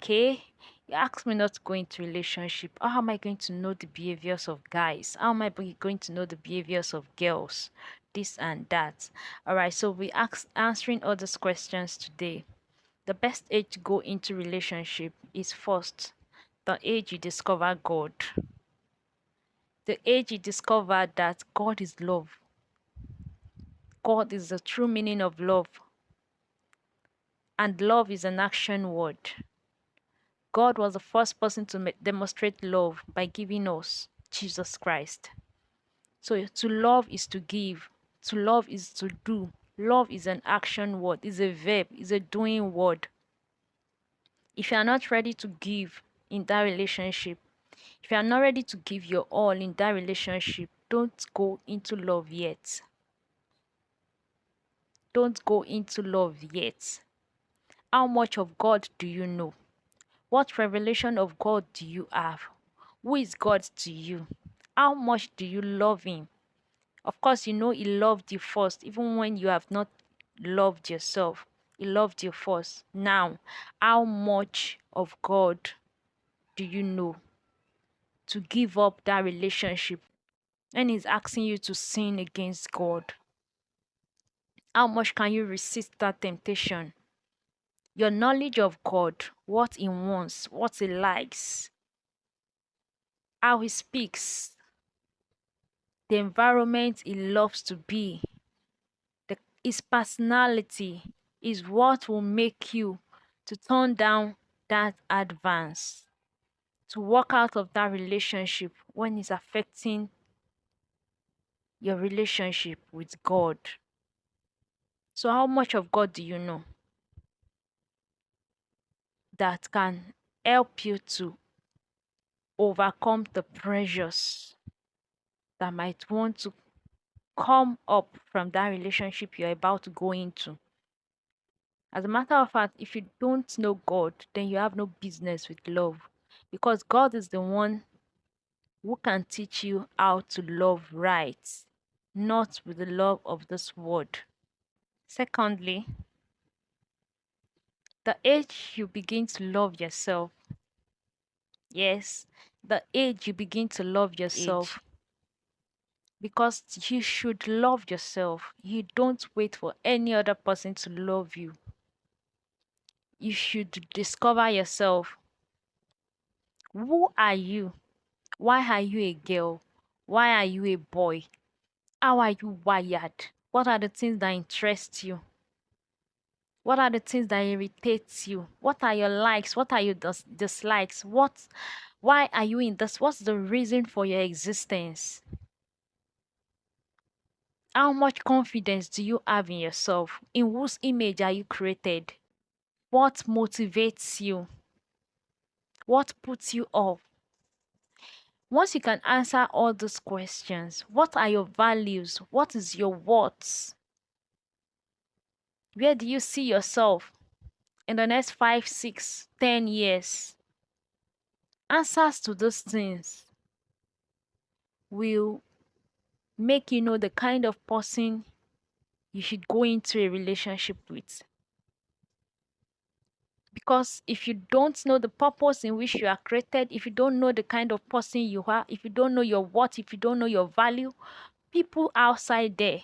okay, you asked me not to go into relationship. How am I going to know the behaviors of guys? How am I going to know the behaviors of girls? This and that. All right, so we answering all these questions today. The best age to go into relationship is first the age you discover God. The age you discover that God is love. God is the true meaning of love. And love is an action word. God was the first person to demonstrate love by giving us Jesus Christ. So to love is to give. To love is to do. Love is an action word, is a verb, is a doing word. If you are not ready to give in that relationship, if you are not ready to give your all in that relationship, don't go into love yet. Don't go into love yet. How much of God do you know? What revelation of God do you have? Who is God to you? How much do you love Him? Of course, you know He loved you first, even when you have not loved yourself. He loved you first. Now, how much of God do you know to give up that relationship when He's asking you to sin against God? How much can you resist that temptation? Your knowledge of God, what He wants, what He likes, how He speaks, the environment He loves to be, His personality is what will make you to turn down that advance, to walk out of that relationship when it's affecting your relationship with God. So how much of God do you know that can help you to overcome the pressures that might want to come up from that relationship you're about to go into? As a matter of fact, if you don't know God, then you have no business with love, because God is the one who can teach you how to love right, not with the love of this world. Secondly, the age you begin to love yourself. Yes, the age you begin to love yourself, because you should love yourself. You don't wait for any other person to love you. You should discover yourself. Who are you? Why are you a girl? Why are you a boy? How are you wired? What are the things that interest you? What are the things that irritates you? What are your likes? What are your dislikes? Why are you in this? What's the reason for your existence? How much confidence do you have in yourself? In whose image are you created? What motivates you? What puts you off? Once you can answer all these questions, what are your values? What is your worth? Where do you see yourself in the next 5, 6, 10 years? Answers to those things will make you know the kind of person you should go into a relationship with. Because if you don't know the purpose in which you are created, if you don't know the kind of person you are, if you don't know your worth, if you don't know your value, people outside there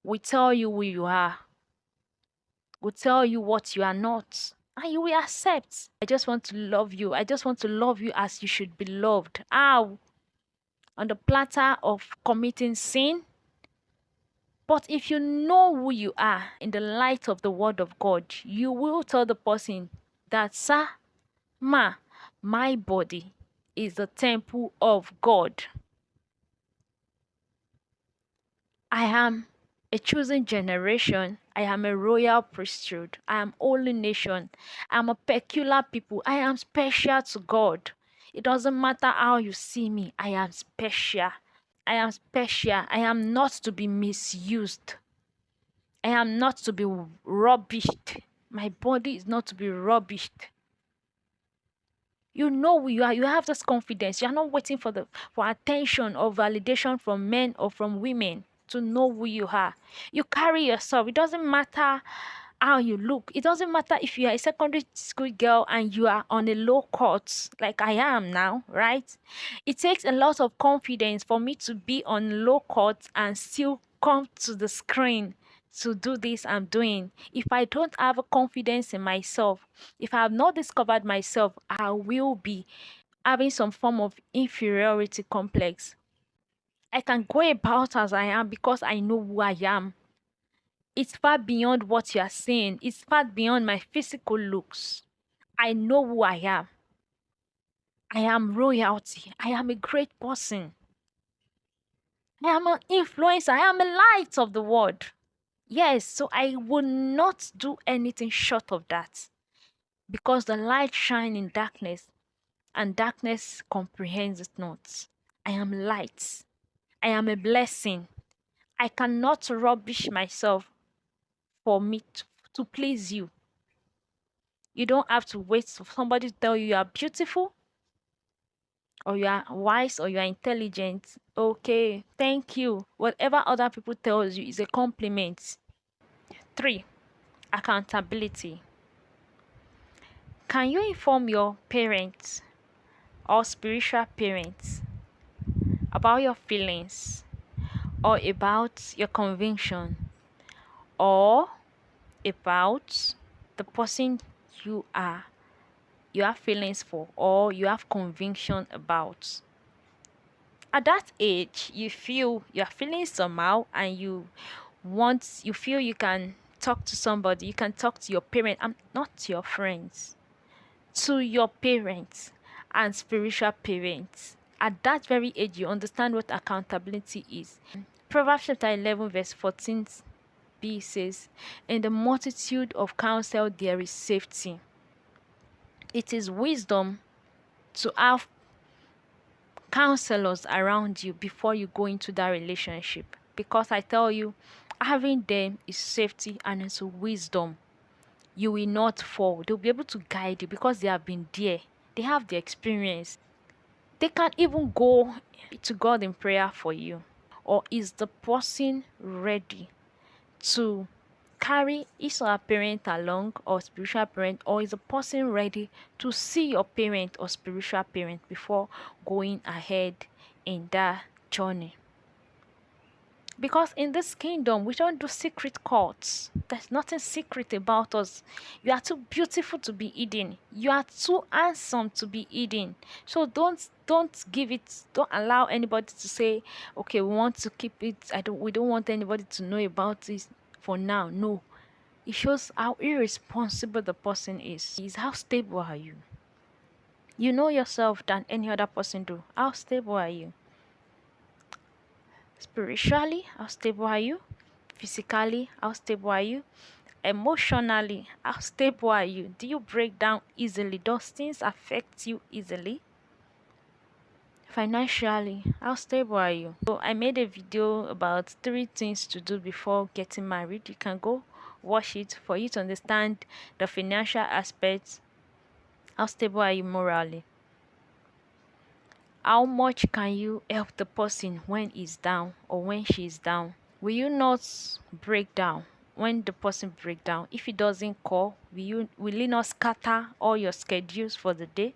will tell you who you are, will tell you what you are not, and you will accept. I just want to love you. I just want to love you as you should be loved. How? On the platter of committing sin? But if you know who you are in the light of the word of God, you will tell the person that, sir, ma, my body is the temple of God. I am a chosen generation. I am a royal priesthood. I am holy nation. I am a peculiar people. I am special to God. It doesn't matter how you see me. I am special. I am special. I am not to be misused. I am not to be rubbished. My body is not to be rubbished. You know who you are. You have this confidence. You are not waiting for attention or validation from men or from women to know who you are. You carry yourself. It doesn't matter how you look. It doesn't matter if you are a secondary school girl and you are on a low cut like I am now, right? It takes a lot of confidence for me to be on low cut and still come to the screen to do this I'm doing. If I don't have a confidence in myself, if I have not discovered myself, I will be having some form of inferiority complex. I can go about as I am because I know who I am. It's far beyond what you are saying. It's far beyond my physical looks. I know who I am. I am royalty. I am a great person. I am an influencer. I am a light of the world. Yes, so I will not do anything short of that because the light shines in darkness and darkness comprehends it not. I am light. I am a blessing. I cannot rubbish myself for me to please you. You don't have to wait for somebody to tell you you are beautiful or you are wise or you are intelligent. Okay, thank you. Whatever other people tells you is a compliment. 3. Accountability. Can you inform your parents or spiritual parents about your feelings or about your conviction or about the person you are you have feelings for or you have conviction about? At that age you feel you're feeling somehow and you feel you can talk to somebody, you can talk to your parent, not to your friends, to your parents and spiritual parents. At that very age you understand what accountability is. Proverbs chapter 11 verse 14b says, in the multitude of counsel there is safety. It is wisdom to have counselors around you before you go into that relationship, because I tell you, having them is safety and it's wisdom. You will not fall. They'll be able to guide you because they have been there. They have the experience. They can even go to God in prayer for you. Or is the person ready to carry his or her parent along, or spiritual parent, or is the person ready to see your parent or spiritual parent before going ahead in that journey? Because in this kingdom we don't do secret courts. There's nothing secret about us. You are too beautiful to be hidden. You are too handsome to be hidden. So don't allow anybody to say, okay, we want to keep it. We don't want anybody to know about this for now. No. It shows how irresponsible the person is. How stable are you? You know yourself than any other person do. How stable are you? Spiritually, how stable are you? Physically, how stable are you? Emotionally, how stable are you? Do you break down easily? Does things affect you easily? Financially, how stable are you? So I made a video about 3 things to do before getting married. You can go watch it for you to understand the financial aspects. How stable are you morally? How much can you help the person when he's down or when she's down? Will you not break down when the person break down? If he doesn't call, will you not scatter all your schedules for the day?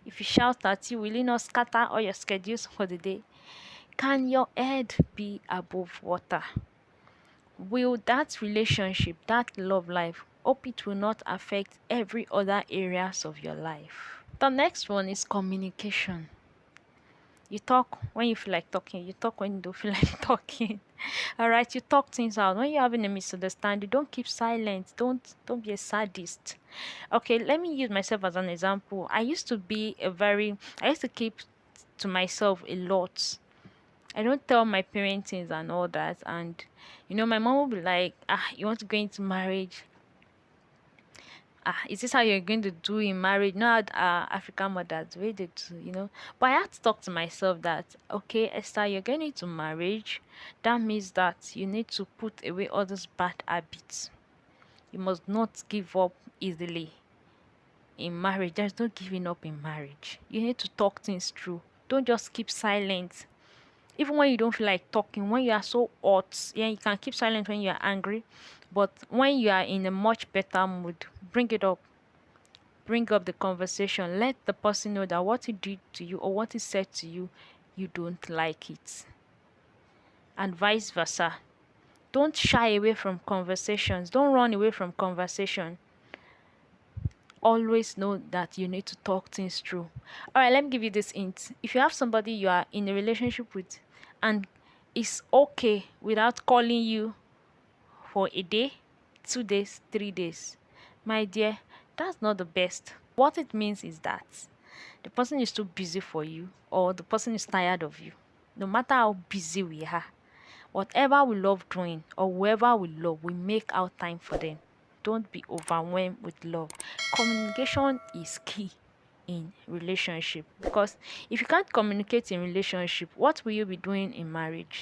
If he shouts at you, will you not scatter all your schedules for the day? Can your head be above water? Will that relationship, that love life, hope it will not affect every other areas of your life? The next one is communication. You talk when you feel like talking. You talk when you don't feel like talking. All right, you talk things out. When you're having a misunderstanding, don't keep silent. Don't be a sadist. Okay, let me use myself as an example. I used to keep to myself a lot. I don't tell my parents things and all that. And my mom will be like, you want to go into marriage? Is this how you're going to do in marriage? Not African mothers, the way they do. But I had to talk to myself that, okay, Esther, you're going into marriage. That means that you need to put away all those bad habits. You must not give up easily in marriage. There's no giving up in marriage. You need to talk things through. Don't just keep silent. Even when you don't feel like talking, when you are so hot, yeah, you can keep silent when you are angry, but when you are in a much better mood, bring it up. Bring up the conversation. Let the person know that what he did to you or what he said to you, you don't like it. And vice versa. Don't shy away from conversations. Don't run away from conversation. Always know that you need to talk things through. All right, let me give you this hint. If you have somebody you are in a relationship with and it's okay without calling you for a day, 2 days, 3 days, my dear, that's not the best. What it means is that the person is too busy for you or the person is tired of you. No matter how busy we are, whatever we love doing or whoever we love, we make out time for them. Don't be overwhelmed with love. Communication is key in relationship, because if you can't communicate in relationship, what will you be doing in marriage?